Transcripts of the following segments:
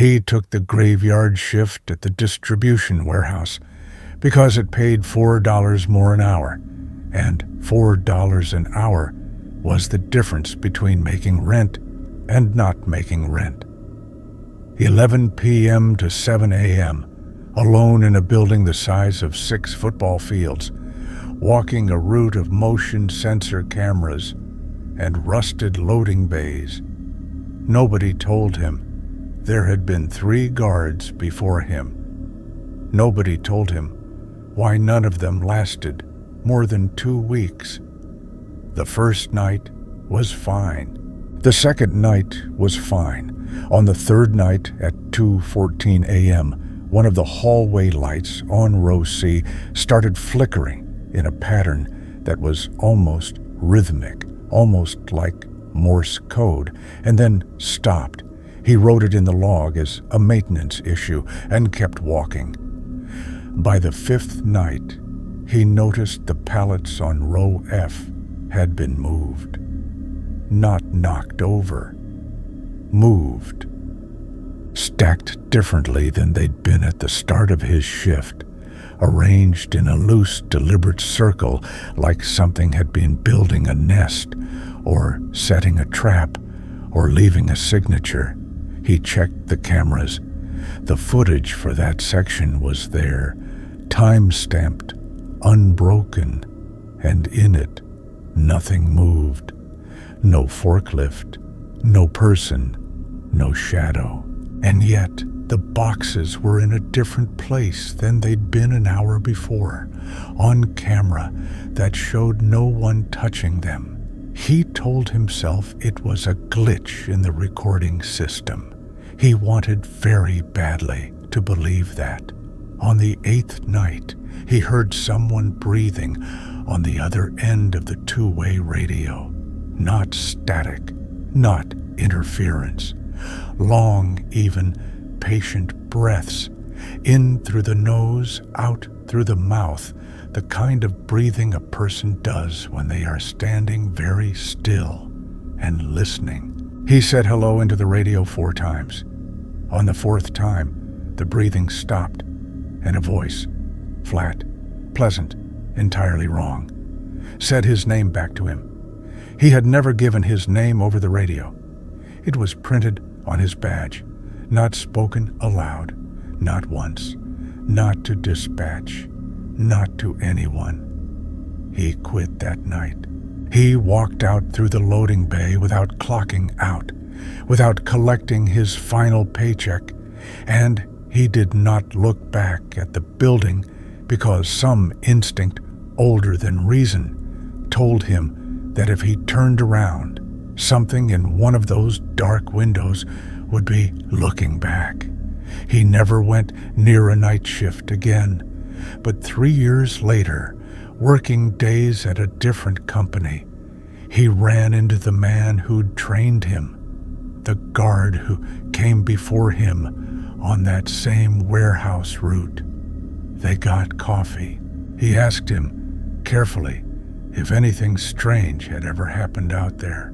He took the graveyard shift at the distribution warehouse because it paid $4 more an hour, and $4 an hour was the difference between making rent and not making rent. 11 p.m. to 7 a.m., alone in a building the size of 6 football fields, walking a route of motion sensor cameras and rusted loading bays. Nobody told him there had been 3 guards before him. Nobody told him why none of them lasted more than 2 weeks. The first night was fine. The second night was fine. On the third night at 2:14 a.m., one of the hallway lights on row C started flickering in a pattern that was almost rhythmic, almost like Morse code, and then stopped. He wrote it in the log as a maintenance issue and kept walking. By the 5th night, he noticed the pallets on row F had been moved. Not knocked over. Moved. Stacked differently than they'd been at the start of his shift. Arranged in a loose, deliberate circle like something had been building a nest or setting a trap or leaving a signature. He checked the cameras. The footage for that section was there, time-stamped, unbroken, and in it, nothing moved. No forklift, no person, no shadow. And yet, the boxes were in a different place than they'd been an hour before, on camera that showed no one touching them. He told himself it was a glitch in the recording system. He wanted very badly to believe that. On the 8th night, he heard someone breathing on the other end of the 2-way radio. Not static, not interference. Long, even, patient breaths, in through the nose, out through the mouth, the kind of breathing a person does when they are standing very still and listening. He said hello into the radio 4 times. On the 4th time, the breathing stopped, and a voice, flat, pleasant, entirely wrong, said his name back to him. He had never given his name over the radio. It was printed on his badge, not spoken aloud, not once, not to dispatch, not to anyone. He quit that night. He walked out through the loading bay without clocking out, without collecting his final paycheck, and he did not look back at the building because some instinct older than reason told him that if he turned around, something in one of those dark windows would be looking back. He never went near a night shift again, but 3 years later, working days at a different company, he ran into the man who'd trained him, the guard who came before him on that same warehouse route. They got coffee. He asked him, carefully, if anything strange had ever happened out there.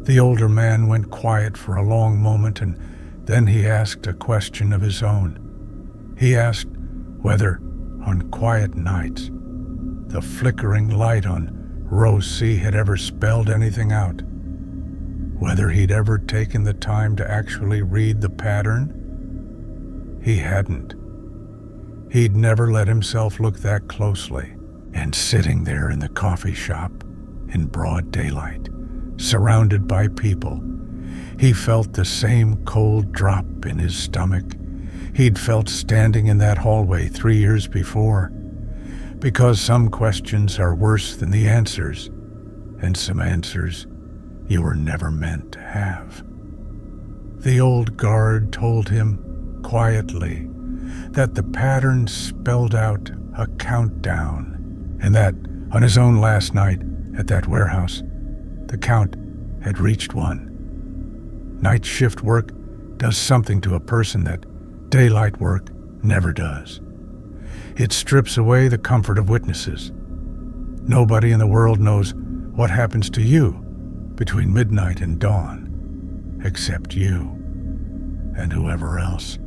The older man went quiet for a long moment, and then he asked a question of his own. He asked whether, on quiet nights, the flickering light on row C had ever spelled anything out. Whether he'd ever taken the time to actually read the pattern? He hadn't. He'd never let himself look that closely. And sitting there in the coffee shop, in broad daylight, surrounded by people, he felt the same cold drop in his stomach he'd felt standing in that hallway 3 years before. Because some questions are worse than the answers, and some answers you were never meant to have. The old guard told him, quietly, that the pattern spelled out a countdown, and that, on his own last night at that warehouse, the count had reached 1. Night shift work does something to a person that daylight work never does. It strips away the comfort of witnesses. Nobody in the world knows what happens to you between midnight and dawn, except you. and whoever else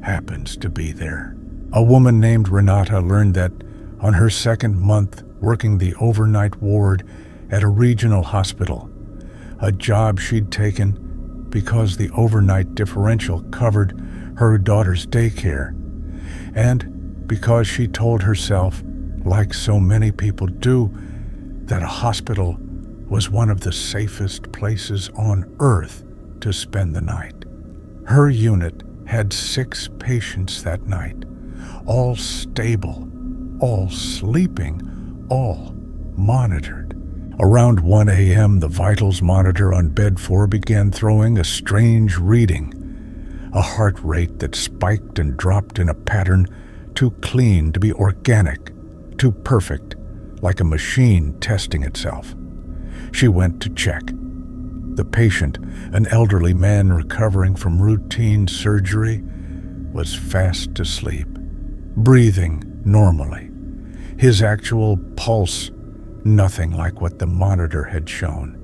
happens to be there. A woman named Renata learned that on her second month working the overnight ward at a regional hospital, a job she'd taken because the overnight differential covered her daughter's daycare, and because she told herself, like so many people do, that a hospital was one of the safest places on earth to spend the night. Her unit had 6 patients that night, all stable, all sleeping, all monitored. Around 1 a.m., the vitals monitor on bed 4 began throwing a strange reading, a heart rate that spiked and dropped in a pattern too clean to be organic, too perfect, like a machine testing itself. She went to check. The patient, an elderly man recovering from routine surgery, was fast asleep, breathing normally. His actual pulse, nothing like what the monitor had shown.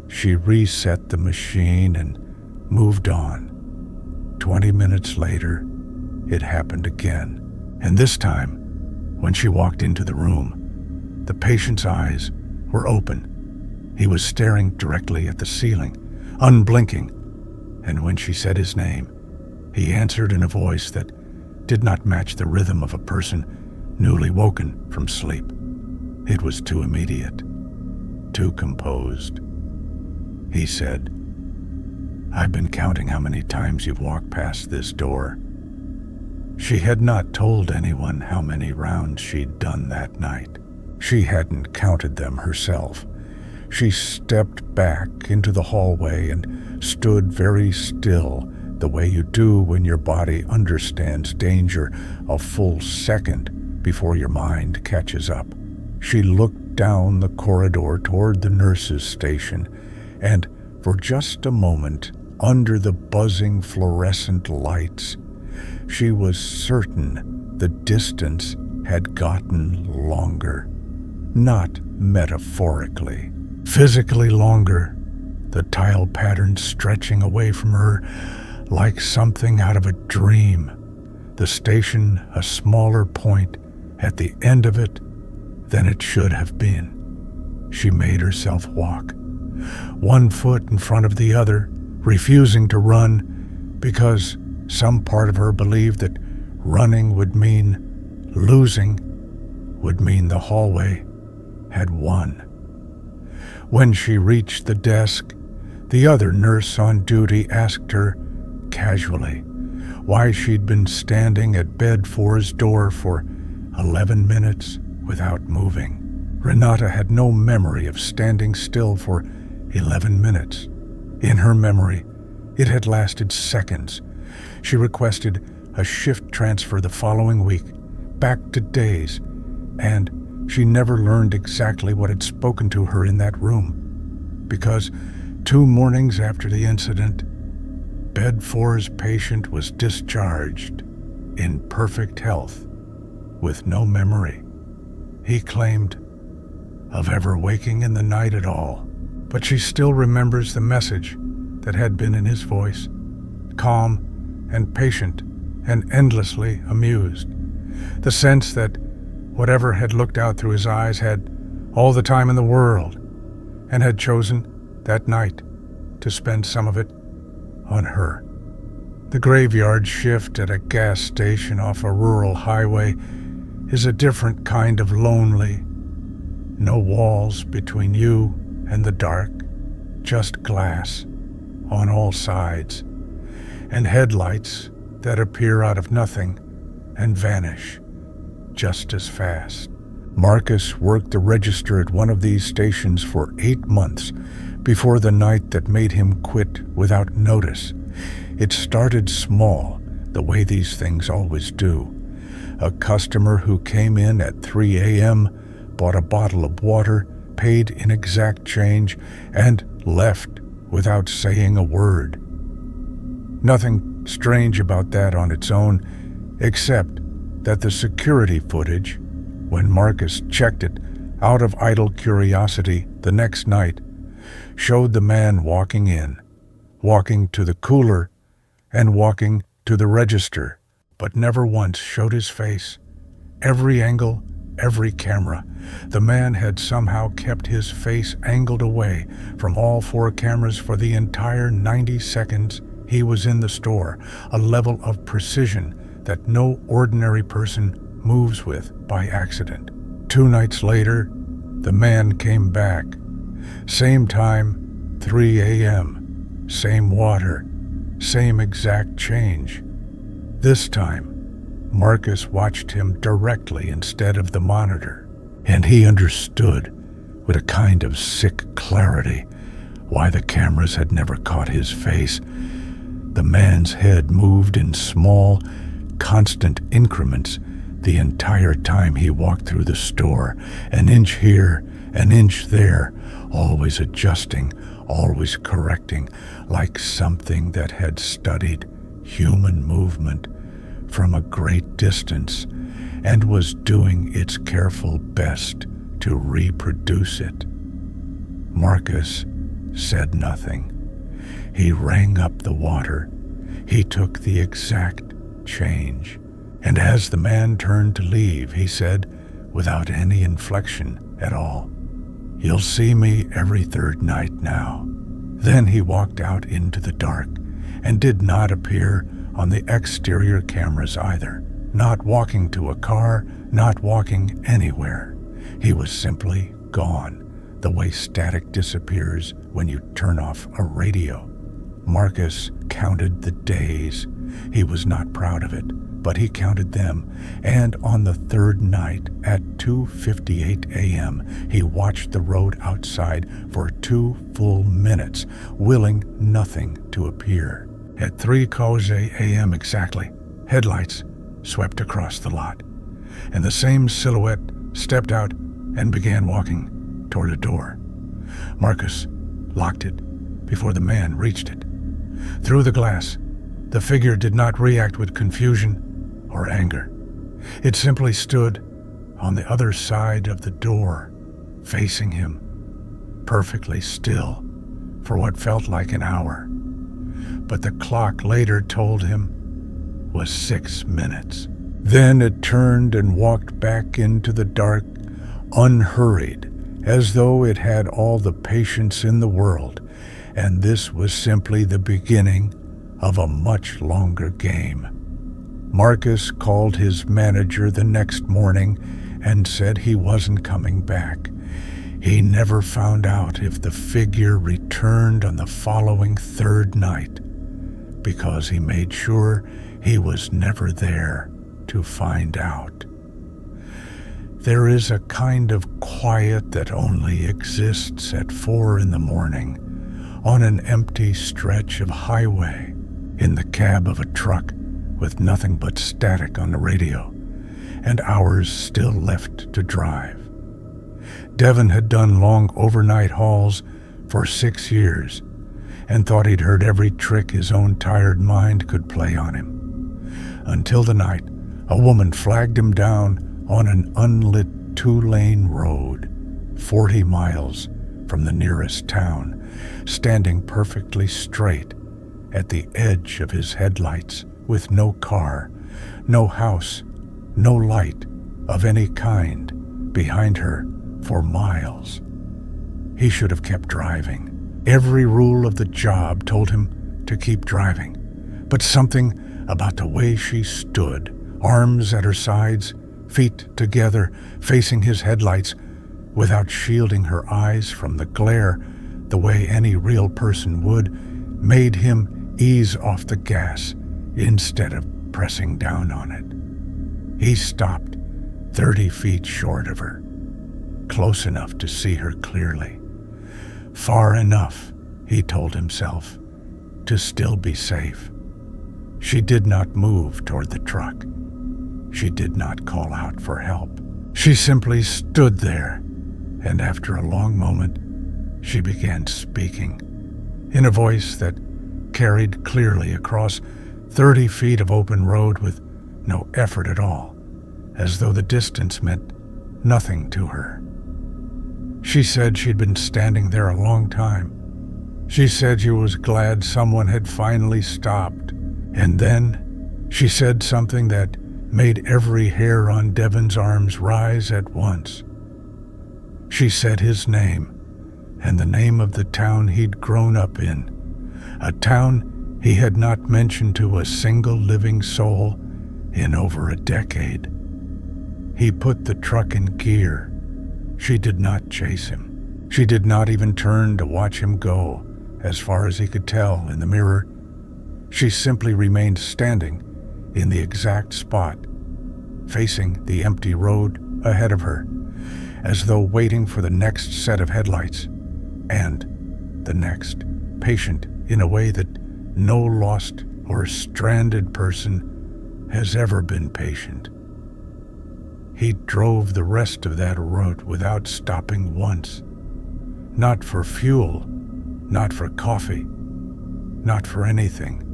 She reset the machine and moved on. 20 minutes later, it happened again. And this time, when she walked into the room, the patient's eyes were open. He was staring directly at the ceiling, unblinking, and when she said his name, he answered in a voice that did not match the rhythm of a person newly woken from sleep. It was too immediate, too composed. He said, "I've been counting how many times you've walked past this door." She had not told anyone how many rounds she'd done that night. She hadn't counted them herself. She stepped back into the hallway and stood very still, the way you do when your body understands danger a full second before your mind catches up. She looked down the corridor toward the nurse's station, and for just a moment, under the buzzing fluorescent lights, she was certain the distance had gotten longer. Not metaphorically, physically longer, the tile pattern stretching away from her like something out of a dream. The station a smaller point at the end of it than it should have been. She made herself walk, one foot in front of the other, refusing to run because some part of her believed that running would mean losing, would mean the hallway had won. When she reached the desk, the other nurse on duty asked her casually why she'd been standing at bed 4's door for 11 minutes without moving. Renata had no memory of standing still for 11 minutes. In her memory, it had lasted seconds. She requested a shift transfer the following week, back to days, and she never learned exactly what had spoken to her in that room, because 2 mornings after the incident, Bed 4's patient was discharged in perfect health, with no memory, he claimed, of ever waking in the night at all. But she still remembers the message that had been in his voice, calm and patient and endlessly amused. The sense that whatever had looked out through his eyes had all the time in the world and had chosen that night to spend some of it on her. The graveyard shift at a gas station off a rural highway is a different kind of lonely. No walls between you and the dark, just glass on all sides, and headlights that appear out of nothing and vanish just as fast. Marcus worked the register at one of these stations for 8 months before the night that made him quit without notice. It started small, the way these things always do. A customer who came in at 3 a.m., bought a bottle of water, paid in exact change, and left without saying a word. Nothing strange about that on its own, except that the security footage, when Marcus checked it out of idle curiosity the next night, showed the man walking in, walking to the cooler, and walking to the register, but never once showed his face. Every angle, every camera, the man had somehow kept his face angled away from all 4 cameras for the entire 90 seconds he was in the store, a level of precision that no ordinary person moves with by accident. 2 nights later, the man came back. Same time, 3 a.m., same water, same exact change. This time, Marcus watched him directly instead of the monitor, and he understood with a kind of sick clarity why the cameras had never caught his face. The man's head moved in small, constant increments the entire time he walked through the store, an inch here, an inch there, always adjusting, always correcting, like something that had studied human movement from a great distance and was doing its careful best to reproduce it. Marcus said nothing. He rang up the water. He took the exact change. And as the man turned to leave, he said, without any inflection at all, "You'll see me every 3rd night now." Then he walked out into the dark and did not appear on the exterior cameras either, not walking to a car, not walking anywhere. He was simply gone, the way static disappears when you turn off a radio. Marcus counted the days. He was not proud of it, but he counted them, and on the 3rd night at 2:58 a.m., he watched the road outside for 2 full minutes, willing nothing to appear. At 3:00 a.m. exactly, headlights swept across the lot, and the same silhouette stepped out and began walking toward a door. Marcus locked it before the man reached it. Through the glass, the figure did not react with confusion or anger. It simply stood on the other side of the door, facing him, perfectly still for what felt like an hour. But the clock later told him was 6 minutes. Then it turned and walked back into the dark, unhurried, as though it had all the patience in the world, and this was simply the beginning of a much longer game. Marcus called his manager the next morning and said he wasn't coming back. He never found out if the figure returned on the following 3rd night, because he made sure he was never there to find out. There is a kind of quiet that only exists at 4 in the morning, on an empty stretch of highway, in the cab of a truck with nothing but static on the radio, and hours still left to drive. Devin had done long overnight hauls for 6 years, and thought he'd heard every trick his own tired mind could play on him. Until the night a woman flagged him down on an unlit 2-lane road, 40 miles from the nearest town, standing perfectly straight at the edge of his headlights, with no car, no house, no light of any kind behind her for miles. He should have kept driving. Every rule of the job told him to keep driving, but something about the way she stood, arms at her sides, feet together, facing his headlights, without shielding her eyes from the glare the way any real person would, made him ease off the gas instead of pressing down on it. He stopped 30 feet short of her, close enough to see her clearly, far enough, he told himself, to still be safe. She did not move toward the truck. She did not call out for help. She simply stood there, and after a long moment, she began speaking, in a voice that carried clearly across 30 feet of open road with no effort at all, as though the distance meant nothing to her. She said she'd been standing there a long time. She said she was glad someone had finally stopped, And then she said something that made every hair on Devon's arms rise at once. She said his name, and the name of the town he'd grown up in, a town he had not mentioned to a single living soul in over a decade. He put the truck in gear. She did not chase him. She did not even turn to watch him go, as far as he could tell in the mirror. She simply remained standing in the exact spot, facing the empty road ahead of her, as though waiting for the next set of headlights, and the next, patient in a way that no lost or stranded person has ever been patient. He drove the rest of that route without stopping once. Not for fuel, not for coffee, not for anything.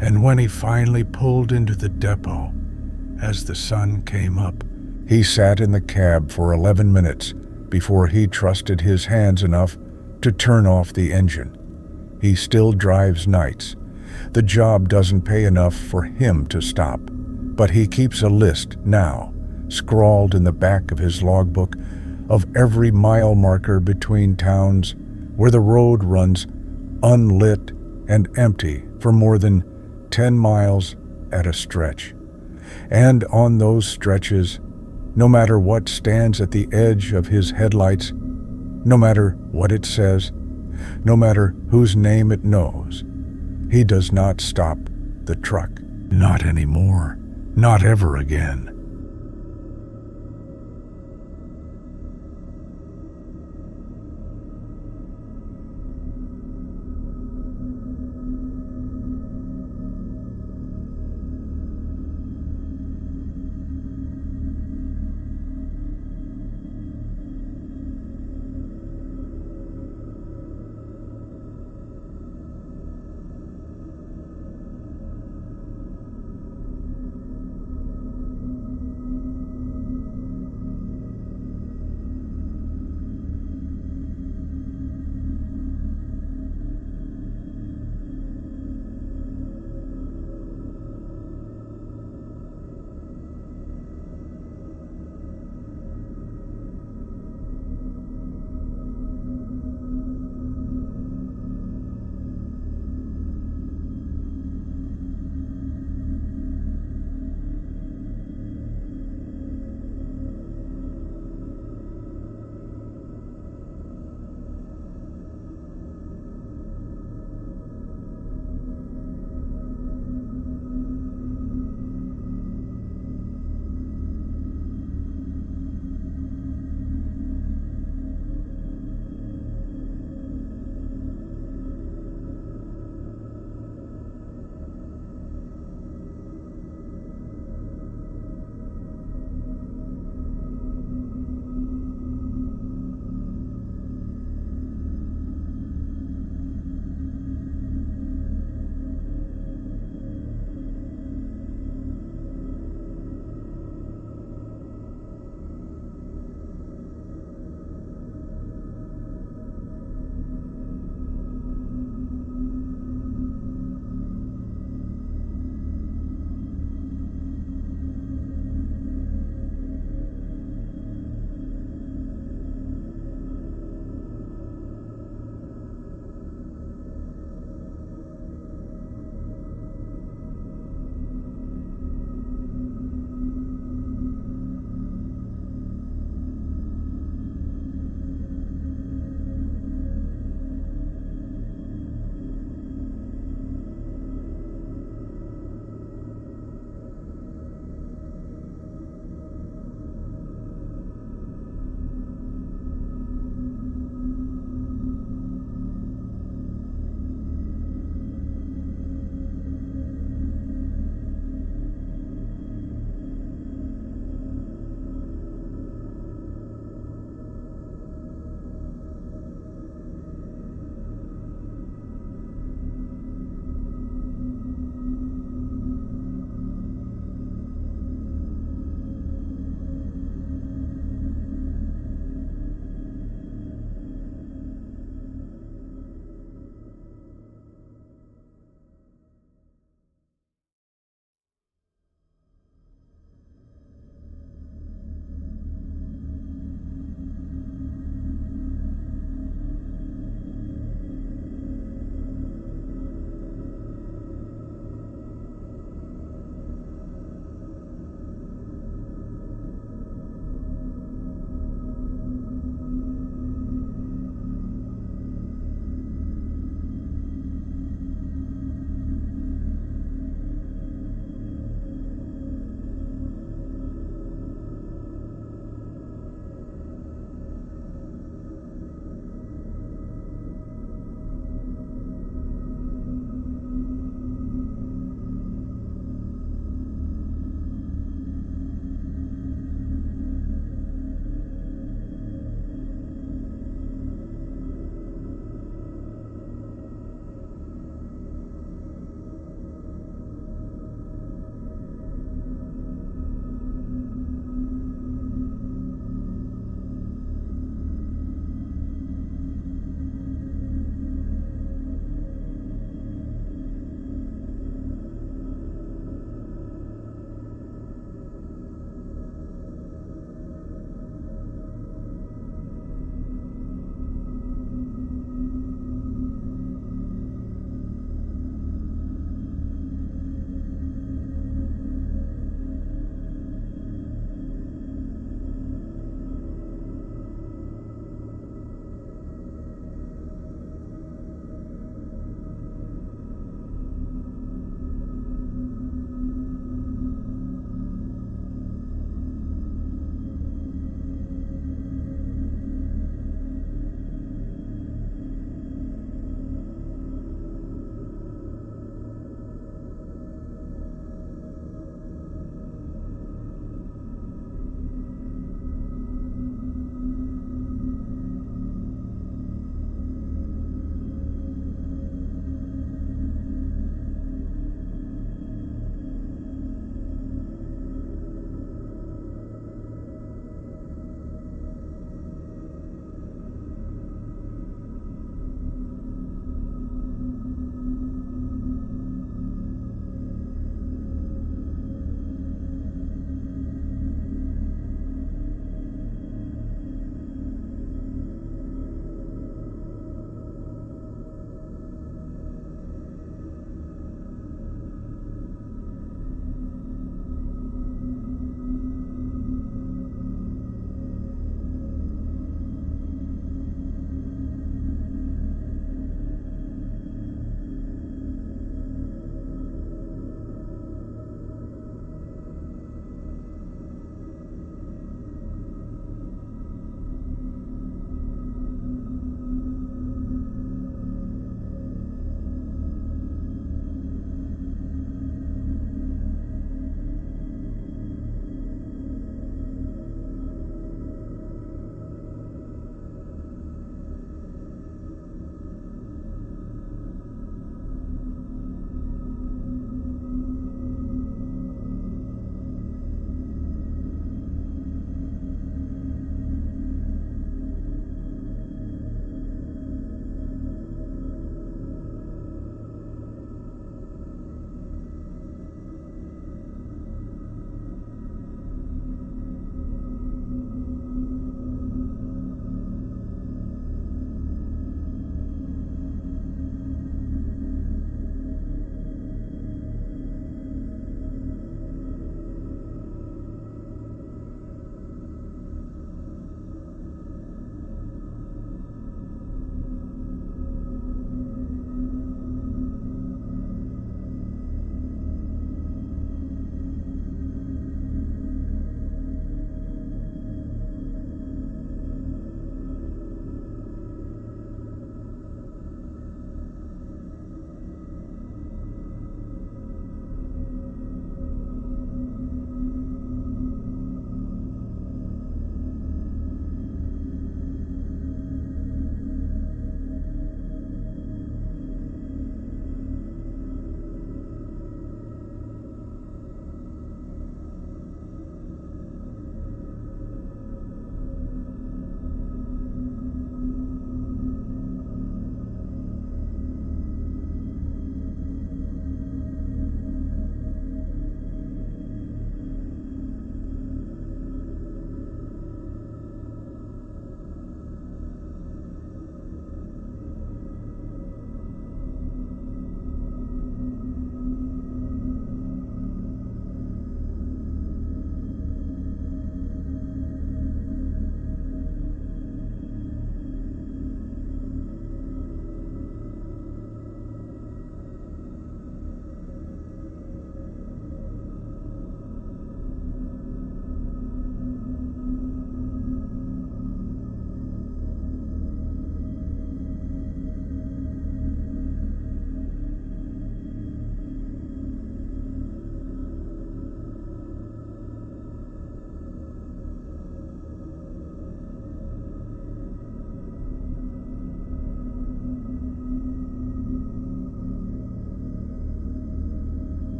And when he finally pulled into the depot, as the sun came up, he sat in the cab for 11 minutes before he trusted his hands enough to turn off the engine. He still drives nights. The job doesn't pay enough for him to stop, but he keeps a list now, scrawled in the back of his logbook, of every mile marker between towns where the road runs unlit and empty for more than 10 miles at a stretch. And on those stretches, no matter what stands at the edge of his headlights, no matter what it says, no matter whose name it knows, he does not stop the truck. Not anymore. Not ever again.